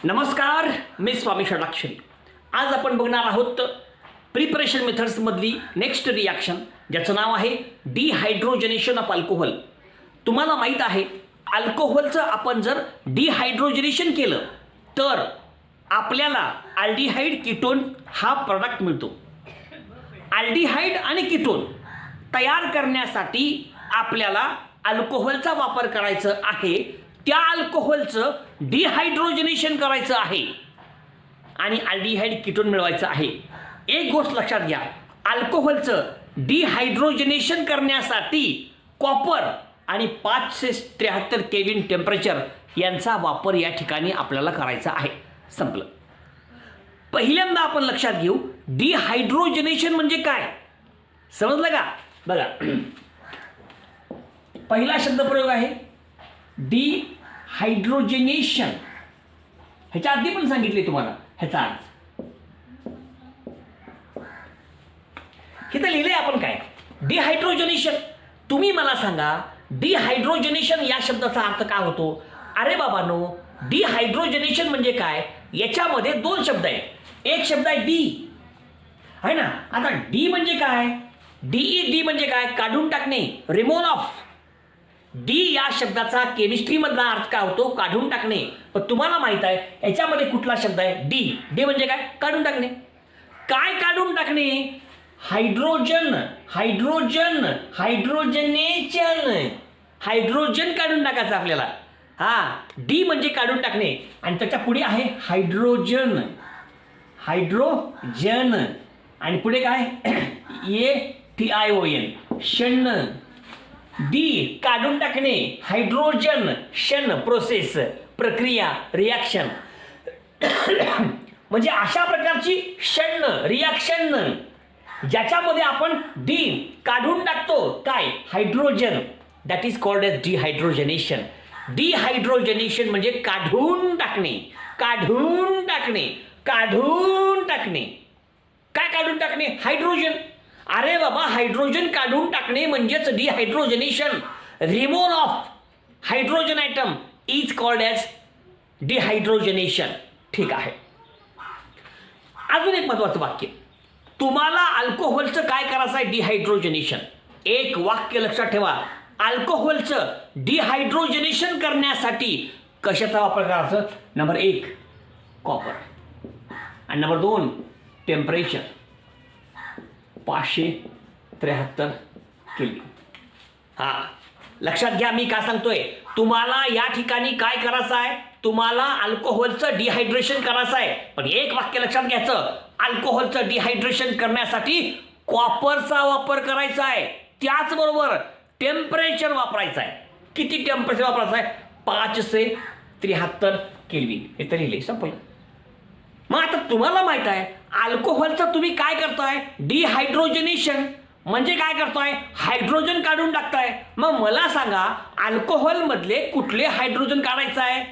नमस्कार, मी स्वामी षडाक्षरी. आज आपण बघणार आहोत प्रिपरेशन मेथड्समधली नेक्स्ट रिॲक्शन, ज्याचं नाव आहे डिहायड्रोजनेशन ऑफ अल्कोहोल. तुम्हाला माहीत आहे, अल्कोहोलचं आपण जर डिहायड्रोजनेशन केलं तर आपल्याला अल्डिहाइड कीटोन हा प्रोडक्ट मिळतो. अल्डिहाइड आणि कीटोन तयार करण्यासाठी आपल्याला अल्कोहोलचा वापर करायचा आहे. त्या अल्कोहोलचं डिहायड्रोजनेशन करायचं आहे आणि अल्डिहाइड कीटोन मिळवायचं आहे. एक गोष्ट लक्षात घ्या, अल्कोहोलचं डिहायड्रोजनेशन करण्यासाठी कॉपर आणि 573 केल्विन टेम्परेचर यांचा वापर या ठिकाणी आपल्याला करायचा आहे. संपलं. पहिल्यांदा आपण लक्षात घेऊ, डिहायड्रोजनेशन म्हणजे काय, समजलं का? बघा, पहिला शब्दप्रयोग आहे डिहायड्रोजनेशन. ह्याच्या आधी पण सांगितले तुम्हाला ह्याचा अर्थ. हे तर लिहिलंय आपण काय, डिहायड्रोजनेशन. तुम्ही मला सांगा, डिहायड्रोजनेशन या शब्दाचा अर्थ काय होतो? अरे बाबांनो, डिहायड्रोजनेशन म्हणजे काय? याच्यामध्ये दोन शब्द आहेत. एक शब्द आहे डी, आहे ना. आता डी म्हणजे काय? डी म्हणजे काय? काढून टाकणे, रिमूव्ह ऑफ. डी या शब्दाचा केमिस्ट्रीमधला अर्थ काय होतो? काढून टाकणे. पण तुम्हाला माहित आहे याच्यामध्ये कुठला शब्द आहे? डी. डी म्हणजे काय? काढून टाकणे. काय काढून टाकणे? Hydrogen, hydrogen, हायड्रोजनेशन. हायड्रोजन काढून टाकायचं आपल्याला. हा, डी म्हणजे काढून टाकणे आणि त्याच्या पुढे आहे हायड्रोजन, हायड्रोजन आणि पुढे काय? ATION, शन. डी काढून टाकणे, हायड्रोजन शन, प्रोसेस, प्रक्रिया, रिॲक्शन. म्हणजे अशा प्रकारची षण रिॲक्शन ज्याच्यामध्ये आपण डी काढून टाकतो. काय? Hydrogen. That is called as dehydrogenation. Dehydrogenation म्हणजे काढून टाकणे, काढून टाकणे, काढून टाकणे. काय काढून टाकणे? हायड्रोजन. अरे बाबा, हायड्रोजन काढून टाकणे म्हणजेच dehydrogenation. Remove of hydrogen atom is called as dehydrogenation. ठीक आहे. अजून एक महत्वाचं वाक्य, तुम्हाला अल्कोहोलचं काय करायचं आहे? डिहायड्रोजनेशन. एक वाक्य लक्षात ठेवा, अल्कोहोलचं डिहायड्रोजनेशन करण्यासाठी कशाचा वापर करायचा? नंबर 1 कॉपर आणि नंबर 2 टेम्परेचर 573 केल्विन. हा, लक्षात घ्या मी काय सांगतोय. तुम्हाला या ठिकाणी काय करायचं आहे? तुम्हाला अल्कोहोलचं डिहायड्रेशन करायचं आहे. पण एक वाक्य लक्षात घ्यायचं, अल्कोहोलचं डिहायड्रेशन करण्यासाठी कॉपरचा वापर करायचा आहे. त्याचबरोबर टेम्परेचर वापरायचं आहे. किती टेम्परेचर वापरायचं आहे? 573 केल्विन. हे तरी लिहिले, संपलं. मग आता तुम्हाला माहित आहे अल्कोहोलचं तुम्ही काय करताय? डिहायड्रोजनेशन म्हणजे काय करताय? हायड्रोजन काढून टाकताय. मग मला सांगा, अल्कोहोल मधले कुठले हायड्रोजन काढायचं आहे?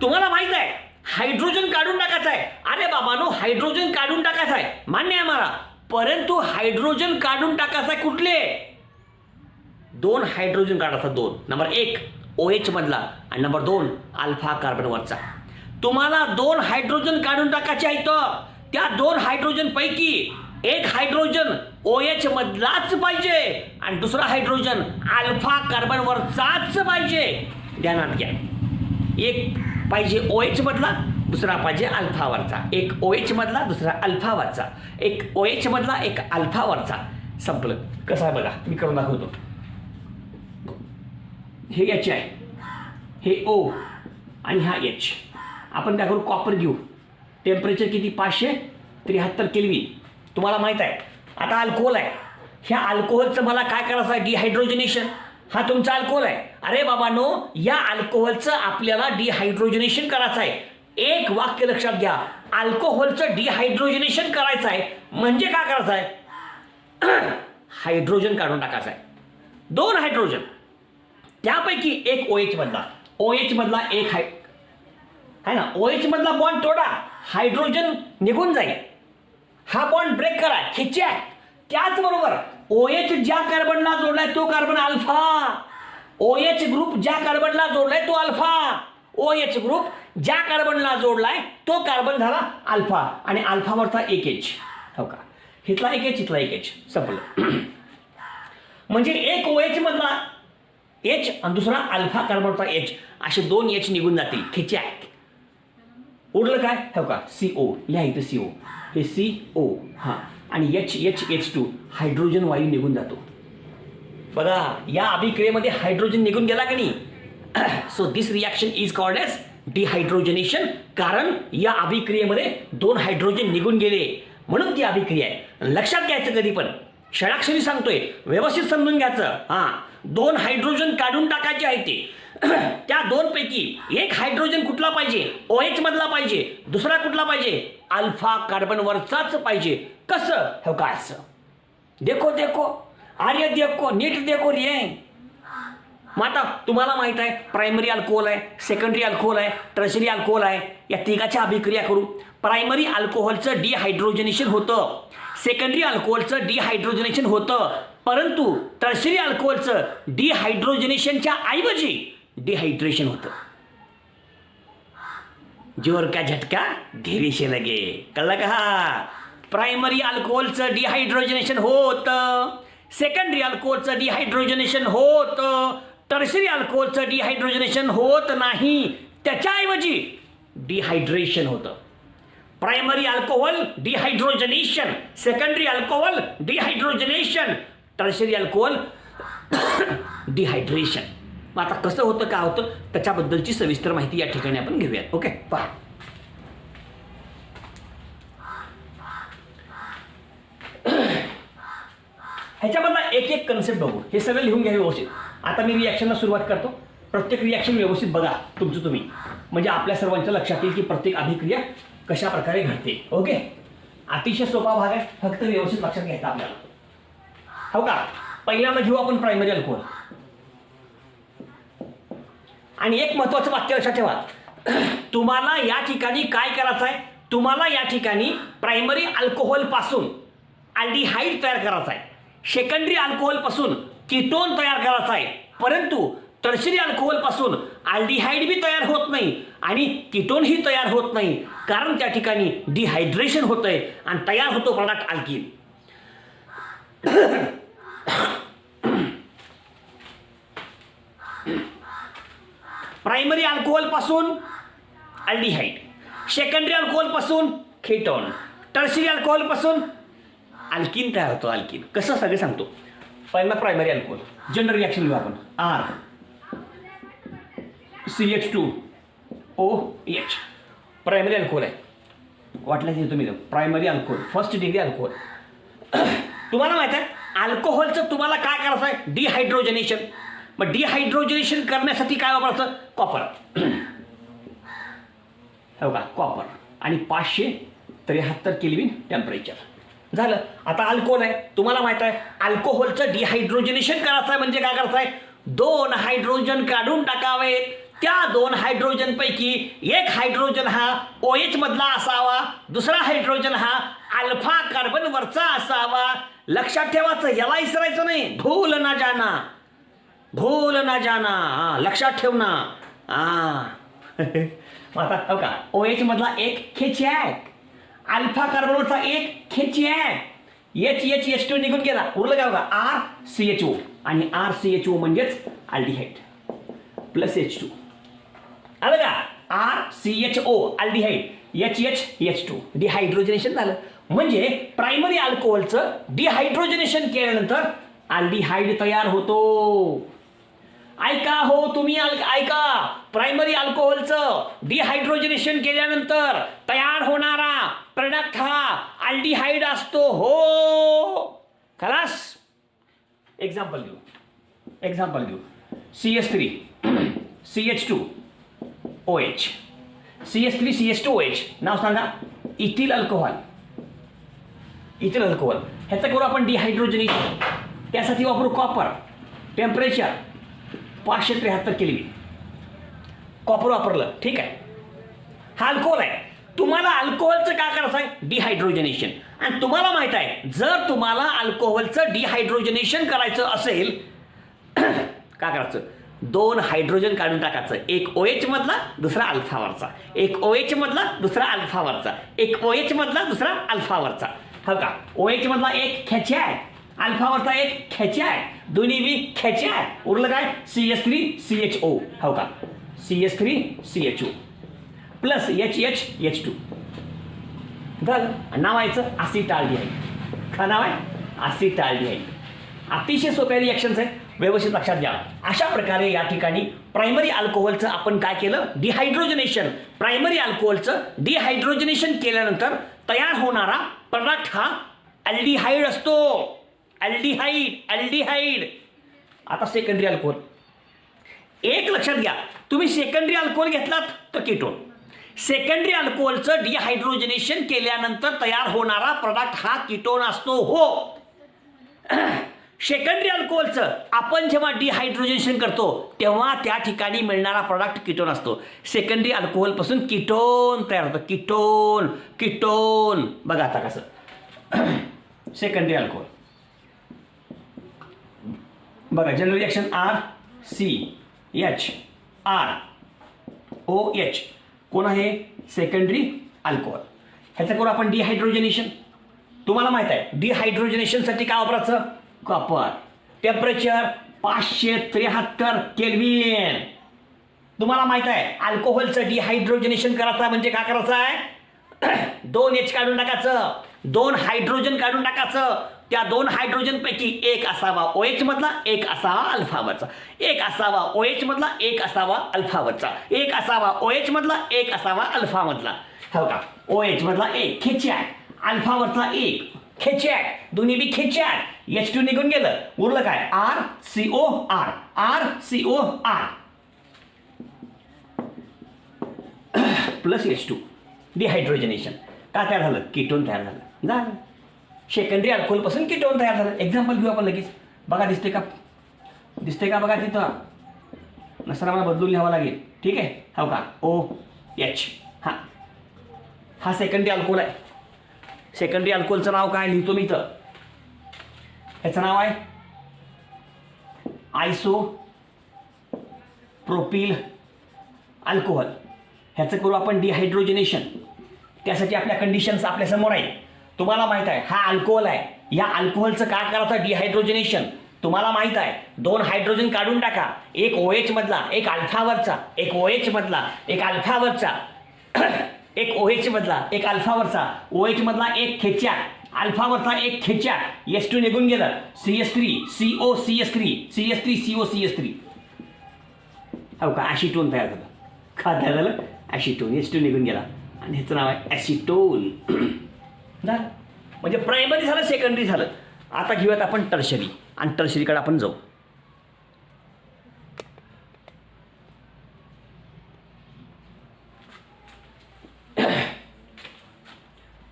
तुम्हाला माहित आहे हायड्रोजन काढून टाकायचं आहे. अरे बाबांनो, हायड्रोजन काढून टाकायचं आहे, मान्य आहे मला. परंतु हायड्रोजन काढून टाकायचं आहे कुठले? 2 हायड्रोजन काढायचा. 2. नंबर 1 OH मधला आणि नंबर 2 अल्फा कार्बनवरचा. तुम्हाला 2 हायड्रोजन काढून टाकायचे आहेत. त्या 2 हायड्रोजन पैकी एक हायड्रोजन OH मधलाच पाहिजे आणि दुसरा हायड्रोजन अल्फा कार्बनवरचाच पाहिजे. ध्यानात घ्या, एक पाहिजे OH मधला, दुसरा पाहिजे अल्फावरचा. एक OH मधला, दुसरा अल्फावरचा. एक OH मधला, एक अल्फावरचा. संपलं. कसं आहे बघा, मी करून दाखवतो. हे H आहे, हे O आणि हा H. आपण काय करू? कॉपर घेऊ. टेम्परेचर किती? 573 केल्विन. तुम्हाला माहित आहे. आता अल्कोहोल आहे. ह्या अल्कोहोलचं मला काय करायचं आहे? डिहायड्रोजनेशन. हा तुमचा अल्कोहोल आहे. अरे बाबांनो, या अल्कोहोलचं आपल्याला डिहायड्रोजनेशन करायचं आहे. एक वाक्य लक्षात घ्या, अल्कोहोलचं डिहायड्रोजनेशन करायचं आहे म्हणजे काय करायचं आहे? हायड्रोजन काढून टाकायचं आहे. 2 हायड्रोजन, त्यापैकी एक OH मधला. OH मधला एक आहे ना. OH मधला बॉन्ड तोडा, हायड्रोजन निघून जाईल. हा बॉन्ड ब्रेक करा, खिच्या. त्याचबरोबर OH ज्या कार्बनला जोडलाय तो कार्बन अल्फा. OH ग्रुप ज्या कार्बनला जोडलाय तो अल्फा. OH ग्रुप ज्या कार्बनला जोडलाय तो कार्बन झाला अल्फा आणि अल्फावरचा एक H. हो का, इथला एक H, इथला एक H, संपलं. म्हणजे एक OH मधला H आणि दुसरा अल्फा कार्बनचा H, असे दोन H निघून जातील. खिचॅक. उरलं काय? हो का, CO लिहा इथं, CO हे CO हां, आणि H2 हायड्रोजन वायू निघून जातो. बघा, या अभिक्रियेमध्ये हायड्रोजन निघून गेला की नाही. So this reaction is called as dehydrogenation, कारण या अभिक्रियेमध्ये दोन हायड्रोजन निघून गेले म्हणून ती अभिक्रिया आहे. लक्षात घ्यायचं कधी पण, षडाक्षरी सांगतोय, व्यवस्थित समजून घ्यायचं. हां, दोन हायड्रोजन काढून टाकायचे आहे ते. त्या दोन पैकी एक हायड्रोजन कुठला पाहिजे? OH मधला पाहिजे. दुसरा कुठला पाहिजे? अल्फा कार्बनवरचाच पाहिजे. कसं? हो का, असं. देखो देखो, आर्य देखो, नीट देखो रे. मग आता तुम्हाला माहित आहे प्रायमरी अल्कोहोल आहे, सेकंडरी अल्कोहोल आहे, टर्शरी अल्कोहोल आहे. या तिघाच्या अभिक्रिया करू. प्रायमरी अल्कोहोलचं डिहायड्रोजनेशन होतं, सेकंडरी अल्कोहोलचं डिहायड्रोजनेशन होतं, परंतु टर्शरी अल्कोहोलचं डिहायड्रोजनेशनच्या ऐवजी डिहायड्रेशन होतं. जोर का झटका धीरे से लगे. कळलं का? प्रायमरी अल्कोहोलचं डिहायड्रोजनेशन होतं, सेकंडरी अल्कोहोलचं डिहायड्रोजनेशन होतं, टर्शरी अल्कोहोलचं डिहायड्रोजनेशन होत नाही, त्याच्याऐवजी डिहायड्रेशन होतं. Primary alcohol dehydrogenation, secondary alcohol dehydrogenation, tertiary alcohol dehydration. मग आता कसं होतं, काय होतं, त्याच्याबद्दलची सविस्तर माहिती या ठिकाणी आपण घेऊयात. ओके, पहा. ह्याच्यामधला एक एक कन्सेप्ट बघू. हे सगळं लिहून घ्या व्यवस्थित. आता मी रिॲक्शनला सुरुवात करतो. प्रत्येक रिॲक्शन व्यवस्थित बघा तुमचं तुम्ही, म्हणजे आपल्या सर्वांच्या लक्षात येईल की प्रत्येक अभिक्रिया कशा प्रकारे घडते. ओके, अतिशय सोपा भाग आहे, फक्त व्यवस्थित लक्षात घ्यायचा आपल्याला. हो का, पहिल्यांदा घेऊ आपण प्रायमरी अल्कोहोल. आणि एक महत्वाचं वाक्य लक्षात ठेवा, तुम्हाला या ठिकाणी काय करायचं आहे, तुम्हाला या ठिकाणी प्रायमरी अल्कोहोल पासून अल्डिहाइड तयार करायचा आहे, सेकंडरी अल्कोहोल पासून कीटोन तयार करायचा आहे, परंतु टर्शरी अल्कोहोल पासून अल्डिहाइड बी तयार होत नाही आणि कीटोन ही तयार होत नाही, कारण त्या ठिकाणी डिहायड्रेशन होतंय आणि तयार होतो प्रोडक्ट अल्कीन. प्रायमरी अल्कोहोल पासून अल्डिहाइड, सेकंडरी अल्कोहोल पासून कीटोन, टर्शरी अल्कोहोल पासून अल्कीन तयार होतो. अल्कीन कसं सगळे सांगतो. पहिला प्रायमरी अल्कोहोल, जनरल रिॲक्शन घेऊ आपण. RCH2OH प्रायमरी अल्कोहोल आहे. वाटल्याच तुम्ही primary alcohol, first degree alcohol. तुम्हाला माहित आहे अल्कोहोलचं तुम्हाला काय करायचं आहे, डिहायड्रोजनेशन. मग डिहायड्रोजनेशन करण्यासाठी काय वापरायचं? कॉपर. हो का, कॉपर आणि 573 केल्विन टेम्परेचर झालं. आता अल्कोहोल आहे, तुम्हाला माहित आहे अल्कोहोलचं डिहायड्रोजनेशन करायचं आहे म्हणजे काय करायचं आहे, 2 हायड्रोजन काढून टाकावेत. त्या 2 हायड्रोजन पैकी एक हायड्रोजन हा OH मधला असावा, दुसरा हायड्रोजन हा अल्फा कार्बन वरचा असावा. लक्षात ठेवायचं, याला विसरायचं नाही. भूल ना जाना, भूल ना जाना, लक्षात ठेव ना. आता हो का, OH मधला एक खेचॅक, अल्फा कार्बनवरचा एक खेचॅक, H2 निघून गेला. उरलं काय बघा, RCHO आणि RCHO म्हणजेच अल्डिहाइड प्लस H2. आलं का, RCHO अल्डिहाइड, HH2 डिहायड्रोजनेशन झालं. म्हणजे प्रायमरी अल्कोहोलचं डिहायड्रोजनेशन केल्यानंतर अल्डिहाइड तयार होतो. ऐका हो तुम्ही, ऐका, प्रायमरी अल्कोहोलचं डिहायड्रोजनेशन केल्यानंतर तयार होणारा प्रोडक्ट हा अल्डिहाइड असतो. हो, खलास. एक्झाम्पल घेऊ. CH3 CH2OH, CH3 CH2OH नाव सांगा. Ethyl alcohol. ह्याचं करू आपण डिहायड्रोजनेशन. त्यासाठी वापरू कॉपर. Temperature 573 kelvin. कॉपर वापरलं, ठीक आहे. हा अल्कोहोल आहे. तुम्हाला अल्कोहोलचं काय करायचं आहे, डिहायड्रोजनेशन. आणि तुम्हाला माहित आहे जर तुम्हाला अल्कोहोलचं डिहायड्रोजनेशन करायचं असेल काय करायचं, 2 हायड्रोजन काढून टाकायचं, एक OH मधला दुसरा अल्फावरचा, एक OH मधला दुसरा अल्फावरचा, एक OH मधला दुसरा अल्फावरचा. हो का, OH मधला एक खेचे आहे, अल्फावरचा एक खेचे आहे, दोन्ही बी खेचे आहे. उरलं काय, CH3CHO. हो का, CH3CHO प्लस HH2 झालं. नाव यायचं असिटाल्डिहाइड. का नाव आहे, असिटाल्डिहाइड. अतिशय सोप्या रिॲक्शन्स आहेत, व्यवस्थित लक्षात घ्या. अशा प्रकारे या ठिकाणी प्रायमरी अल्कोहोलचं आपण काय केलं, डिहायड्रोजनेशन. प्रायमरी अल्कोहोलचं डिहायड्रोजनेशन केल्यानंतर तयार होणारा प्रोडक्ट हा अल्डिहाइड असतो. अल्डिहाइड. आता सेकंडरी अल्कोहोल, एक लक्षात घ्या, तुम्ही सेकंडरी अल्कोहोल घेतलात तर कीटोन. सेकंडरी अल्कोहोलचं डिहायड्रोजनेशन केल्यानंतर तयार होणारा प्रोडक्ट हा कीटोन असतो. हो, सेकंडरी अल्कोहोलचं आपण जेव्हा डिहायड्रोजनेशन करतो तेव्हा त्या ठिकाणी मिळणारा प्रोडक्ट कीटोन असतो. सेकंडरी अल्कोहोलपासून कीटोन तयार होतं. कीटोन बघा आता कसं. सेकंडरी अल्कोहोल बघा, जनरल रिॲक्शन RCHROH. कोण आहे, सेकंडरी अल्कोहोल. ह्याचं करू आपण डिहायड्रोजनेशन. तुम्हाला माहित आहे डिहायड्रोजनेशनसाठी काय वापरायचं, कॉपर. Temperature 573 kelvin. तुम्हाला माहित आहे अल्कोहोलचं डिहायड्रोजनेशन करायचं म्हणजे काय करायचं आहे, 2 H काढून टाकायचं, 2 हायड्रोजन काढून टाकायचं. त्या 2 हायड्रोजनपैकी एक असावा OH मधला, एक असावा अल्फावरचा, एक असावा OH मधला, एक असावा अल्फावरचा, एक असावा OH मधला, एक असावा अल्फा मधला. हो का, OH मधला एक खेच्याक, अल्फावरचा एक खेच्याक, दोन्ही बी खेच्याक. H2 निघून गेलं, उरलं काय, RCOR. Plus H2. डिहायड्रोजनेशन का तयार झालं, कीटोन तयार झालं. सेकंडरी अल्कोहोलपासून कीटोन तयार झालं. एक्झाम्पल घेऊ आपण लगेच. बघा दिसते का बघा तिथं, नसर मला बदलून लिहावं लागेल. ठीक आहे, हो का, OH. हा सेकंडरी अल्कोहोल आहे. सेकंडरी अल्कोहोलचं नाव काय लिहितो मी इथं, ह्याचं नाव आहे आयसोप्रोपिल अल्कोहोल. ह्याचं करू आपण डिहायड्रोजनेशन. त्यासाठी आपल्या कंडिशन्स आपल्यासमोर आहेत. तुम्हाला माहित आहे हा अल्कोहोल आहे, या अल्कोहोलचं काय करायचं, डिहायड्रोजनेशन. तुम्हाला माहित आहे 2 हायड्रोजन काढून टाका, एक OH मधला, एक अल्फावरचा, एक OH मधला, एक अल्फावरचा, एक OH मधला, एक अल्फावरचा, OH मधला एक खेच्याक, अल्फावरचा एक खेच्याक. H2 निघून गेलं, CH3CO. हो का, ॲसिटोन तयार झालं. का तयार झालं, ॲसिटोन. H2 निघून गेला आणि ह्याचं नाव आहे ॲसिटोन. झालं, म्हणजे प्रायमरी झालं, सेकंडरी झालं. आता घेऊयात आपण टर्शरी, आणि टर्शरीकडे आपण जाऊ.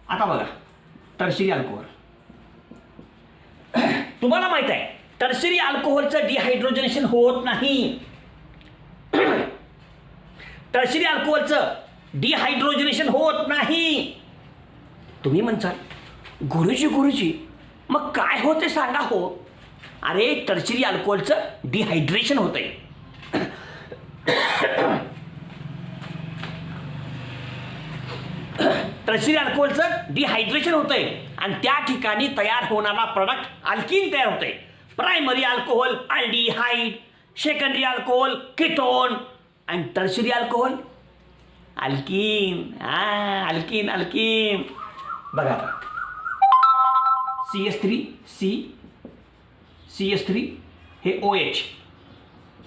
आता बघा टर्शरी अल्कोहोल. तुम्हाला माहित आहे टर्शरी अल्कोहोलचं डिहायड्रोजनेशन होत नाही. टर्शरी अल्कोहोलचं डिहायड्रोजनेशन होत नाही. तुम्ही म्हणसाल गुरुजी मग काय होते सांगा हो. अरे टर्शरी अल्कोहोलचं डिहायड्रेशन होतंय. टर्शरी अल्कोहोलचं डिहायड्रेशन होतंय आणि त्या ठिकाणी तयार होणारा प्रोडक्ट अल्कीन तयार होतंय. Primary alcohol aldehyde, secondary alcohol ketone, आणि टर्शरी अल्कोहोल अल्कीन. अल्कीन बघा, CH3 हे OH,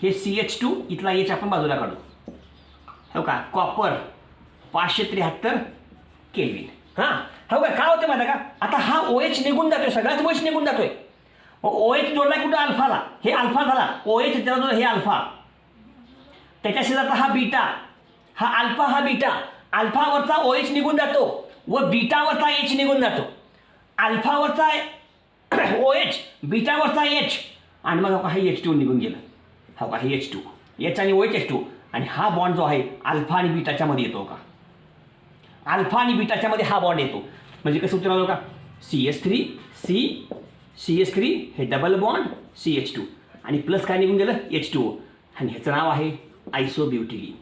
हे CH2, इथला H आपण बाजूला काढू. हो का, कॉपर 573 केल्विन. हो का, काय होते माहिती का, आता हा OH निघून जातोय, सगळाच OH निघून जातोय. OH जोडला कुठं, अल्फाला. हे अल्फा झाला, OH त्याला हे अल्फा, त्याच्या शेजारचा हा बीटा, हा अल्फा, हा बीटा. अल्फावरचा OH निघून जातो व बीटावरचा H निघून जातो. अल्फावरचा OH, बीटावरचा H, आणि मग हा H2 निघून गेलं. हा का, हे H2, H आणि OH H2, आणि हा बॉन्ड जो आहे अल्फा आणि बीटाच्या मध्ये येतो का, अल्फा आणि बीटाच्या मध्ये हा बॉन्ड येतो. म्हणजे कसं उत्तर आलं का, CH3 हे डबल बॉन्ड CH2, आणि प्लस काय निघून गेलं, H2O. आणि ह्याचं नाव आहे आयसोब्युटिलीन.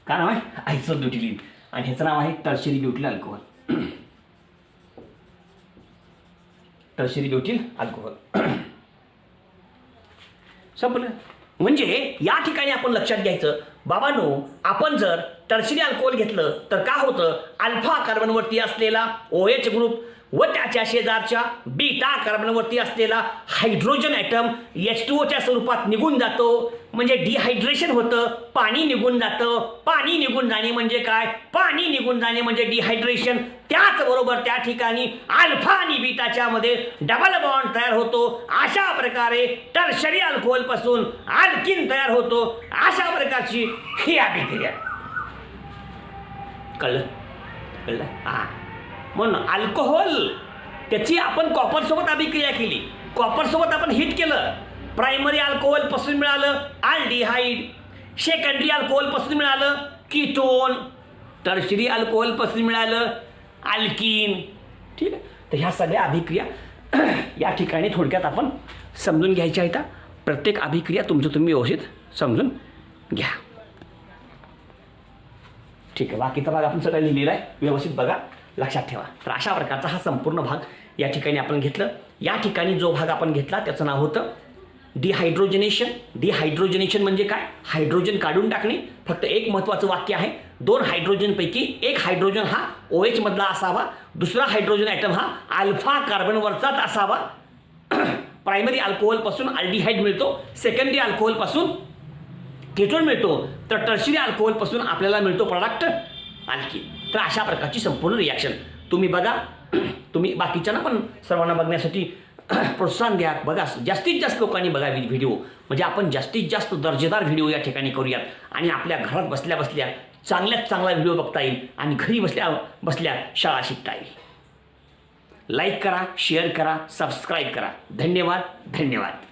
काय नाव आहे? आयसोब्युटिलीन. आणि ह्याचं नाव आहे tertiary butyl alcohol. Tertiary butyl alcohol. संपलं. म्हणजे या ठिकाणी आपण लक्षात घ्यायचं, बाबांनो, आपण जर टर्शरी अल्कोहोल घेतलं तर काय होतं, अल्फा कार्बनवरती असलेला OH ग्रुप व त्याच्या शेजारच्या बीटा कार्बनवरती असलेला हायड्रोजन ॲटम H2Oच्या स्वरूपात निघून जातो. म्हणजे डिहायड्रेशन होतं, पाणी निघून जातं. पाणी निघून जाणे म्हणजे काय? पाणी निघून जाणे म्हणजे डिहायड्रेशन. त्याचबरोबर त्या ठिकाणी अल्फा आणि बीटाच्या मध्ये डबल बॉन्ड तयार होतो. अशा प्रकारे टर्शरी अल्कोहोल पासून अल्किन तयार होतो. अशा प्रकारची ही अभिक्रिया. कळलं? कळलं? हा. म्हणून अल्कोहोल त्याची आपण कॉपरसोबत अभिक्रिया केली. कॉपरसोबत आपण हिट केलं. प्रायमरी अल्कोहोलपासून मिळालं अल्डिहाइड, सेकंडरी अल्कोहोलपासून मिळालं कीटोन, टर्शरी अल्कोहोलपासून मिळालं अल्किन. ठीक आहे. तर ह्या सगळ्या अभिक्रिया या ठिकाणी थोडक्यात आपण समजून घ्यायच्या आहेत. प्रत्येक अभिक्रिया तुमचं तुम्ही व्यवस्थित समजून घ्या. ठीक आहे. बाकीचा भाग आपण सगळं लिहिलेला आहे, व्यवस्थित बघा, लक्षात ठेवा. तर अशा प्रकारचा हा संपूर्ण भाग या ठिकाणी आपण घेतलं. या ठिकाणी जो भाग आपण घेतला त्याचं नाव होतं डिहायड्रोजनेशन. डिहायड्रोजनेशन म्हणजे काय? हायड्रोजन काढून टाकणे. फक्त एक महत्त्वाचं वाक्य आहे, 2 हायड्रोजनपैकी एक हायड्रोजन हा OH मधला असावा, दुसरा हायड्रोजन ॲटम हा अल्फा कार्बनवरचाच असावा. प्रायमरी अल्कोहोलपासून अल्डिहाइड मिळतो, सेकंडरी अल्कोहोलपासून केटोन मिळतो, तर टर्शरी अल्कोहोलपासून आपल्याला मिळतो प्रॉडक्ट अल्किन. तर अशा प्रकारची संपूर्ण रिॲक्शन तुम्ही बघा. तुम्ही बाकीच्यांना पण सर्वांना बघण्यासाठी प्रोत्साहन द्या. बघा, जास्तीत जास्त लोकांनी बघा व्हिडिओ. म्हणजे आपण जास्तीत जास्त दर्जेदार व्हिडिओ या ठिकाणी करूयात आणि आपल्या घरात बसल्या बसल्या चांगल्यात चांगला व्हिडिओ बघता येईल आणि घरी बसल्या बसल्या शाळा शिकता येईल. लाईक करा, शेअर करा, सबस्क्राईब करा. धन्यवाद. धन्यवाद.